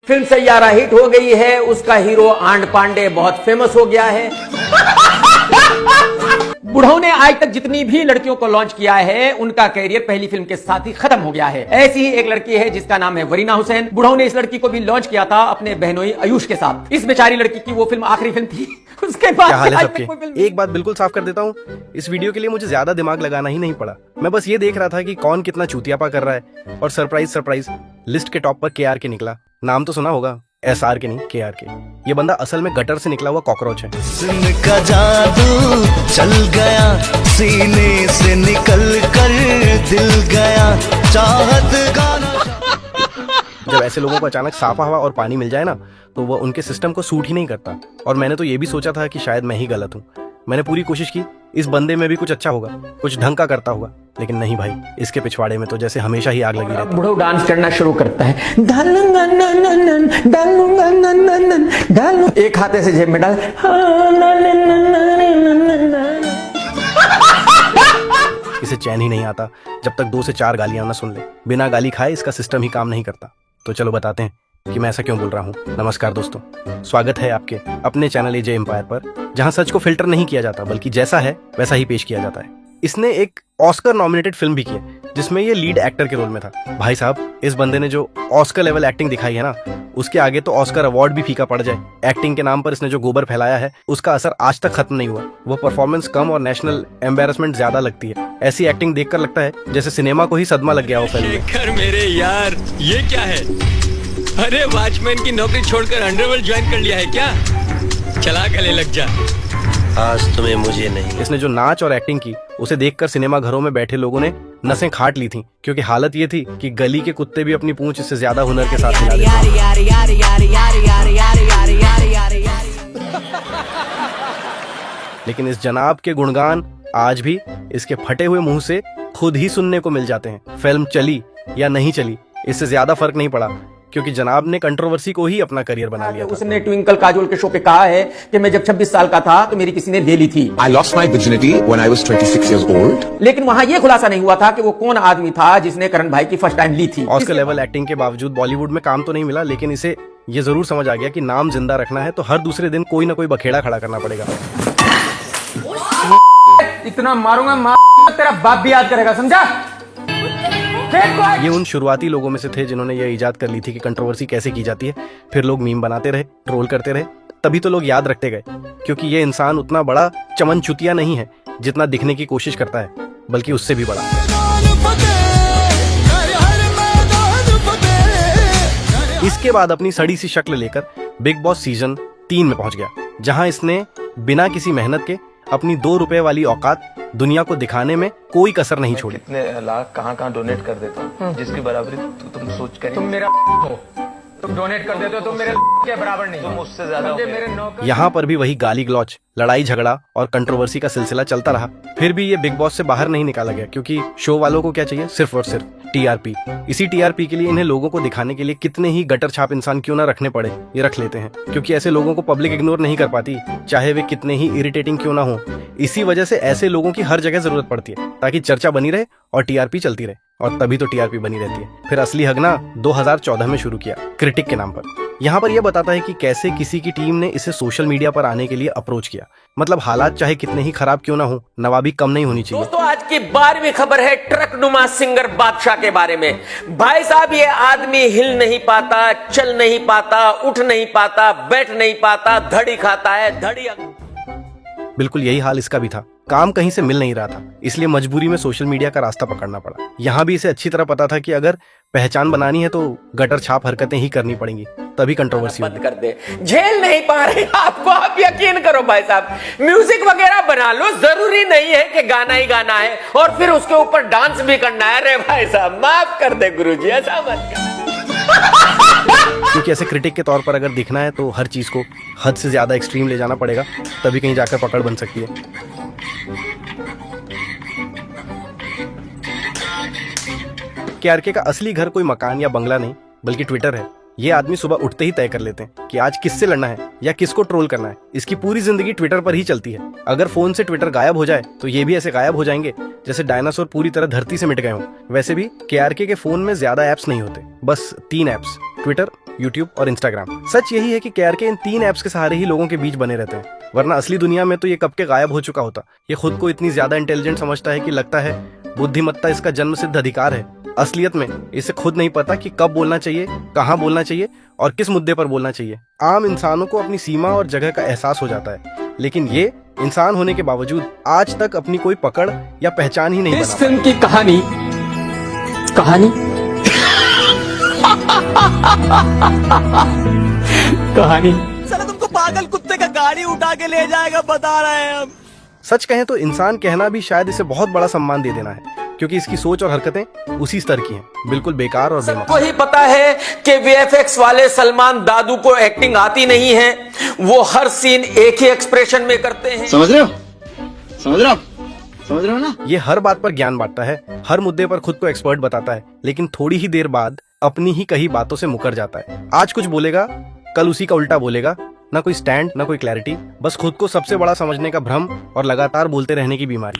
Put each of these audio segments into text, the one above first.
Film Saiyaara hit हो गई है, उसका हीरो आंड पांडे बहुत फेमस हो गया है। बुढ़ऊ ने आज तक जितनी भी लड़कियों को लॉन्च किया है, उनका कैरियर पहली फिल्म के साथ ही खत्म हो गया है। ऐसी ही एक लड़की है जिसका नाम है वरीना हुसैन। बुढ़ऊ ने इस लड़की को भी लॉन्च किया था अपने बहनोई आयुष के साथ। इस बेचारी लड़की की वो फिल्म आखिरी फिल्म थी। उसके बाद क्या हाल है सबके? एक बात बिल्कुल साफ कर देता हूँ, इस वीडियो के लिए मुझे ज्यादा दिमाग लगाना ही नहीं पड़ा। मैं बस ये देख रहा था कि कौन कितना चूतियापा कर रहा है, और सरप्राइज लिस्ट के टॉप पर KR के निकला। नाम तो सुना होगा, SR के नहीं, KR के। ये बंदा असल में गटर से निकला हुआ कॉकरोच है। का जादू चल गया सीने से निकल कर दिल गया चाहत गाना। जब ऐसे लोगों को अचानक साफ हवा और पानी मिल जाए ना, तो वो उनके सिस्टम को सूट ही नहीं करता। और मैंने तो ये भी सोचा था कि शायद मैं ही गलत हूँ। मैंने पूरी कोशिश की इस बंदे में भी कुछ अच्छा होगा, कुछ ढंग का करता होगा, लेकिन नहीं भाई, इसके पिछवाड़े में तो जैसे हमेशा ही आग लगी रहती है। बुढ़ऊ डांस करना शुरू करता है। एक हाथे से जेब में डाल, इसे चैन ही नहीं आता जब तक 2 से 4 गालियां ना सुन ले। बिना गाली खाए इसका सिस्टम ही काम नहीं करता। तो चलो बताते हैं कि मैं ऐसा क्यों बोल रहा हूँ। नमस्कार दोस्तों, स्वागत है आपके अपने चैनल AJ एम्पायर पर, जहां सच को फिल्टर नहीं किया जाता बल्कि जैसा है वैसा ही पेश किया जाता है। इसने एक ऑस्कर नॉमिनेटेड फिल्म भी की है, जिसमें ये लीड एक्टर के रोल में था। भाई साहब, इस बंदे ने जो ऑस्कर लेवल एक्टिंग दिखाई है ना, उसके आगे तो ऑस्कर अवार्ड भी फीका पड़ जाए। एक्टिंग के नाम पर इसने जो गोबर फैलाया है, उसका असर आज तक खत्म नहीं हुआ। वो परफॉर्मेंस कम और नेशनल एम्बेरसमेंट ज्यादा लगती है। ऐसी एक्टिंग देखकर लगता है जैसे सिनेमा को ही सदमा लग गया हो फिल्म में। मेरे यार, ये क्या है? अरे वॉचमैन की नौकरी छोड़कर अंडरवर्ल्ड ज्वाइन कर लिया है क्या? चला गले लग जा। आज तुम्हें मुझे नहीं। इसने जो नाच और एक्टिंग की, उसे देखकर सिनेमा घरों में बैठे लोगों ने नसें खाट ली थी, क्योंकि हालत ये थी कि गली के कुत्ते भी अपनी पूंछ इससे ज्यादा हुनर के साथ हिला देते। लेकिन इस जनाब के गुणगान आज भी इसके फटे हुए मुंह से खुद ही सुनने को मिल जाते हैं। फिल्म चली या नहीं चली, इससे ज्यादा फर्क नहीं पड़ा, क्योंकि जनाब ने कंट्रोवर्सी को ही अपना करियर बना लिया था। उसने ट्विंकल काजोल के शो पे कहा है कि मैं जब 26 साल का था तो मेरी किसी ने ले ली थी। I lost my virginity when I was 26 years old. लेकिन वहां यह खुलासा नहीं हुआ था कि वो कौन आदमी था जिसने करण भाई की फर्स्ट टाइम ली थी। ऑस्कर लेवल एक्टिंग के बावजूद बॉलीवुड में काम तो नहीं मिला, लेकिन इसे ये जरूर समझ आ गया कि नाम जिंदा रखना है तो हर दूसरे दिन कोई ना कोई बखेड़ा खड़ा करना पड़ेगा। इतना मारूंगा तेरा बाप भी याद करेगा, समझा? ये उन शुरुआती लोगों में से थे जिन्होंने ये इजाद कर ली थी कि कंट्रोवर्सी कैसे की जाती है। फिर लोग मीम बनाते रहे, ट्रोल करते रहे, तभी तो लोग याद रखते गए। क्योंकि ये इंसान उतना बड़ा चमन चुतिया नहीं है जितना दिखने की कोशिश करता है, बल्कि उससे भी बड़ा। इसके बाद अपनी सड़ी सी शक्ल लेकर बिग बॉस सीजन 3 में पहुंच गया, जहां इसने बिना किसी मेहनत के अपनी 2 रुपए वाली औकात दुनिया को दिखाने में कोई कसर नहीं छोड़ी। कितने लाख कहाँ डोनेट कर देता हूँ, जिसकी बराबरी तुम सोच कर। तुम मेरा हो, तुम डोनेट कर देते हो, तुम मेरे के बराबर नहीं, तुम मुझसे ज्यादा हो। मेरे नौकर। यहाँ पर भी वही गाली गलौच, लड़ाई झगड़ा और कंट्रोवर्सी का सिलसिला चलता रहा। फिर भी ये बिग बॉस से बाहर नहीं निकाला गया, क्योंकि शो वालों को क्या चाहिए? सिर्फ और सिर्फ TRP। इसी TRP के लिए इन्हें लोगों को दिखाने के लिए कितने ही गटर छाप इंसान क्यों ना रखने पड़े, ये रख लेते हैं। क्योंकि ऐसे लोगों को पब्लिक इग्नोर नहीं कर पाती, चाहे वे कितने ही इरिटेटिंग क्यों ना हो। इसी वजह से ऐसे लोगों की हर जगह जरूरत पड़ती है, ताकि चर्चा बनी रहे और TRP चलती रहे। और तभी तो TRP बनी रहती है। फिर असली हगना 2014 में शुरू किया, क्रिटिक के नाम पर। यहाँ पर यह बताता है कि कैसे किसी की टीम ने इसे सोशल मीडिया पर आने के लिए अप्रोच किया। मतलब हालात चाहे कितने ही खराब क्यों ना हो, नवाबी कम नहीं होनी चाहिए। दोस्तों, आज की 12वीं खबर है ट्रक नुमा सिंगर बादशाह के बारे में। भाई साहब, ये आदमी हिल नहीं पाता, चल नहीं पाता, उठ नहीं पाता, बैठ नहीं पाता, धड़ी खाता है, धड़ी। बिल्कुल यही हाल इसका भी था। काम कहीं से मिल नहीं रहा था, इसलिए मजबूरी में सोशल मीडिया का रास्ता पकड़ना पड़ा। यहाँ भी इसे अच्छी तरह पता था कि अगर पहचान बनानी है तो गटर छाप हरकतें ही करनी पड़ेंगी, तभी कंट्रोवर्सी बंद कर दे। झेल नहीं पा रहे आपको, आप यकीन करो भाई साहब, म्यूजिक वगैरह बना लो, जरूरी नहीं है कि गाना ही गाना है और फिर उसके ऊपर डांस भी करना है। अरे भाई साहब, माफ कर दे गुरुजी, ऐसा मत कर। क्योंकि ऐसे क्रिटिक के तौर पर अगर दिखना है तो हर चीज को हद से ज्यादा एक्सट्रीम ले जाना पड़ेगा, तभी कहीं जाकर पकड़ बन सकती है। KRK का असली घर कोई मकान या बंगला नहीं, बल्कि ट्विटर है। ये आदमी सुबह उठते ही तय कर लेते हैं कि आज किससे लड़ना है या किसको ट्रोल करना है। इसकी पूरी जिंदगी ट्विटर पर ही चलती है। अगर फोन से ट्विटर गायब हो जाए तो ये भी ऐसे गायब हो जाएंगे जैसे डायनासोर पूरी तरह धरती से मिट गए हों। वैसे भी केआरके के फोन में ज्यादा ऐप्स नहीं होते, बस 3 ऐप्स, ट्विटर, यूट्यूब और इंस्टाग्राम। सच यही है कि केआरके इन 3 ऐप्स के सहारे ही लोगों के बीच बने रहते हैं, वरना असली दुनिया में तो ये कब के गायब हो चुका होता। ये खुद को इतनी ज्यादा इंटेलिजेंट समझता है कि लगता है बुद्धिमत्ता इसका जन्मसिद्ध अधिकार है। असलियत में इसे खुद नहीं पता कि कब बोलना चाहिए, कहाँ बोलना चाहिए और किस मुद्दे पर बोलना चाहिए। आम इंसानों को अपनी सीमा और जगह का एहसास हो जाता है, लेकिन ये इंसान होने के बावजूद आज तक अपनी कोई पकड़ या पहचान ही नहीं इस बना फिल्म की कहानी साला तुमको पागल कुत्ते का गाड़ी उठा के ले जाएगा, बता रहे हैं हम। सच कहें तो इंसान कहना भी शायद इसे बहुत बड़ा सम्मान दे देना है, क्योंकि इसकी सोच और हरकतें उसी स्तर की हैं, बिल्कुल बेकार और बेमकसद। सबको ही पता है कि वीएफएक्स वाले सलमान दादू को एक्टिंग आती नहीं है। वो हर सीन एक ही एक्सप्रेशन में करते हैं। समझ रहे हो ना? ये हर बात पर ज्ञान बांटता है, हर मुद्दे पर खुद को एक्सपर्ट बताता है, लेकिन थोड़ी ही देर बाद अपनी ही कही बातों से मुकर जाता है। आज कुछ बोलेगा, कल उसी का उल्टा बोलेगा। ना कोई स्टैंड, ना कोई क्लैरिटी, बस खुद को सबसे बड़ा समझने का भ्रम और लगातार बोलते रहने की बीमारी।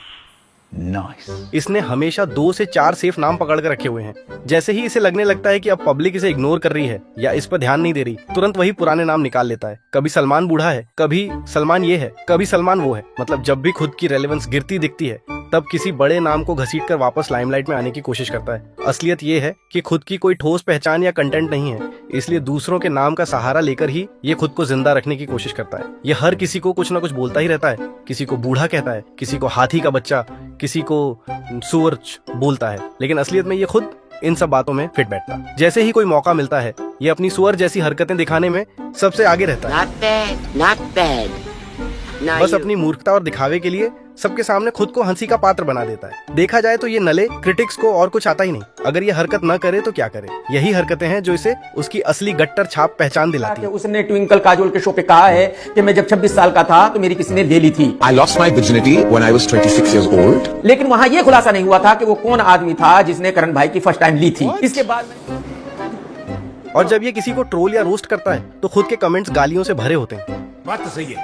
इसने हमेशा 2 से 4 सेफ नाम पकड़ कर रखे हुए हैं। जैसे ही इसे लगने लगता है कि अब पब्लिक इसे इग्नोर कर रही है या इस पर ध्यान नहीं दे रही, तुरंत वही पुराने नाम निकाल लेता है। कभी सलमान बूढ़ा है, कभी सलमान ये है, कभी सलमान वो है। मतलब जब भी खुद की रेलेवेंस गिरती दिखती है तब किसी बड़े नाम को घसीटकर वापस लाइमलाइट में आने की कोशिश करता है। असलियत ये है कि खुद की कोई ठोस पहचान या कंटेंट नहीं है, इसलिए दूसरों के नाम का सहारा लेकर ही ये खुद को जिंदा रखने की कोशिश करता है। ये हर किसी को कुछ ना कुछ बोलता ही रहता है। किसी को बूढ़ा कहता है, किसी को हाथी का बच्चा, किसी को सुअर बोलता है, लेकिन असलियत में ये खुद इन सब बातों में फिट बैठता है। जैसे ही कोई मौका मिलता है ये अपनी सुअर जैसी हरकतें दिखाने में सबसे आगे रहता है। Not bad. बस अपनी मूर्खता और दिखावे के लिए सबके सामने खुद को हंसी का पात्र बना देता है। देखा जाए तो ये नले क्रिटिक्स को और कुछ आता ही नहीं। अगर ये हरकत न करे तो क्या करे? यही हरकतें हैं जो इसे उसकी असली गट्टर छाप पहचान दिलाती है। उसने ट्विंकल काजोल के शो पे कहा है कि मैं जब 26 साल का था तो मेरी किसी ने ले ली थी। I lost my virginity when I was 26 years old. लेकिन वहां यह खुलासा नहीं हुआ था कि वो कौन आदमी था जिसने करण भाई की फर्स्ट टाइम ली थी। इसके बाद और जब ये किसी को ट्रोल या रोस्ट करता है तो खुद के कमेंट्स गालियों से भरे होते हैं। बात तो सही है।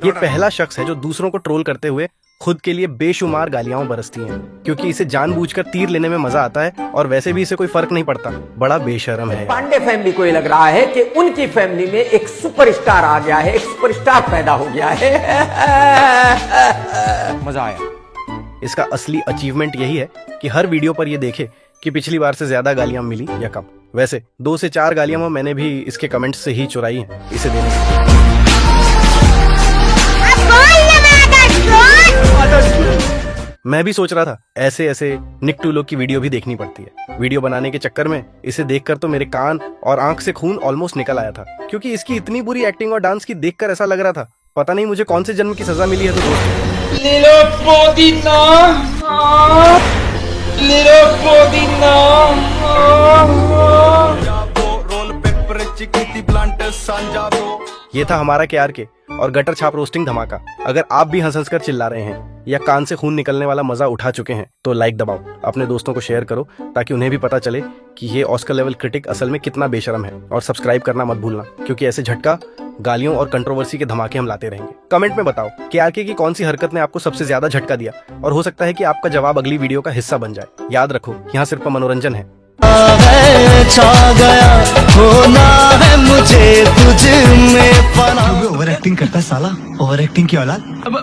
ये पहला शख्स है जो दूसरों को ट्रोल करते हुए खुद के लिए बेशुमार गालियां बरसती हैं, क्योंकि इसे जानबूझकर तीर लेने में मजा आता है और वैसे भी इसे कोई फर्क नहीं पड़ता। बड़ा बेशर्म है। पांडे फैमिली को ये लग रहा है कि उनकी फैमिली में एक सुपरस्टार आ गया है, एक सुपरस्टार पैदा हो गया है। मजा आया। इसका असली अचीवमेंट यही है कि हर वीडियो पर ये देखे कि पिछली बार से ज्यादा गालियां मिली या कम। वैसे 2 से 4 गालियां मैंने भी इसके कमेंट्स से ही चुराई हैं इसे देने की। मैं भी सोच रहा था ऐसे निक टू लोग की वीडियो भी देखनी पड़ती है। वीडियो बनाने के चक्कर में इसे देखकर तो मेरे कान और आंख से खून ऑलमोस्ट निकल आया था, क्योंकि इसकी इतनी बुरी एक्टिंग और डांस की देखकर ऐसा लग रहा था पता नहीं मुझे कौन से जन्म की सजा मिली है। तो ये था हमारा केआरके और गटर छाप रोस्टिंग धमाका। अगर आप भी हंस कर चिल्ला रहे हैं या कान से खून निकलने वाला मजा उठा चुके हैं तो लाइक दबाओ, अपने दोस्तों को शेयर करो ताकि उन्हें भी पता चले कि ये ऑस्कर लेवल क्रिटिक असल में कितना बेशरम है। और सब्सक्राइब करना मत भूलना, क्योंकि ऐसे झटका, गालियों और कंट्रोवर्सी के धमाके हम लाते रहेंगे। कमेंट में बताओ केआरके की कौन सी हरकत ने आपको सबसे ज्यादा झटका दिया, और हो सकता है कि आपका जवाब अगली वीडियो का हिस्सा बन जाए। याद रखो, यहाँ सिर्फ मनोरंजन है। छा गया होना है मुझे तुझ में पना। ओवर एक्टिंग करता है साला, ओवर एक्टिंग की औलाद। अब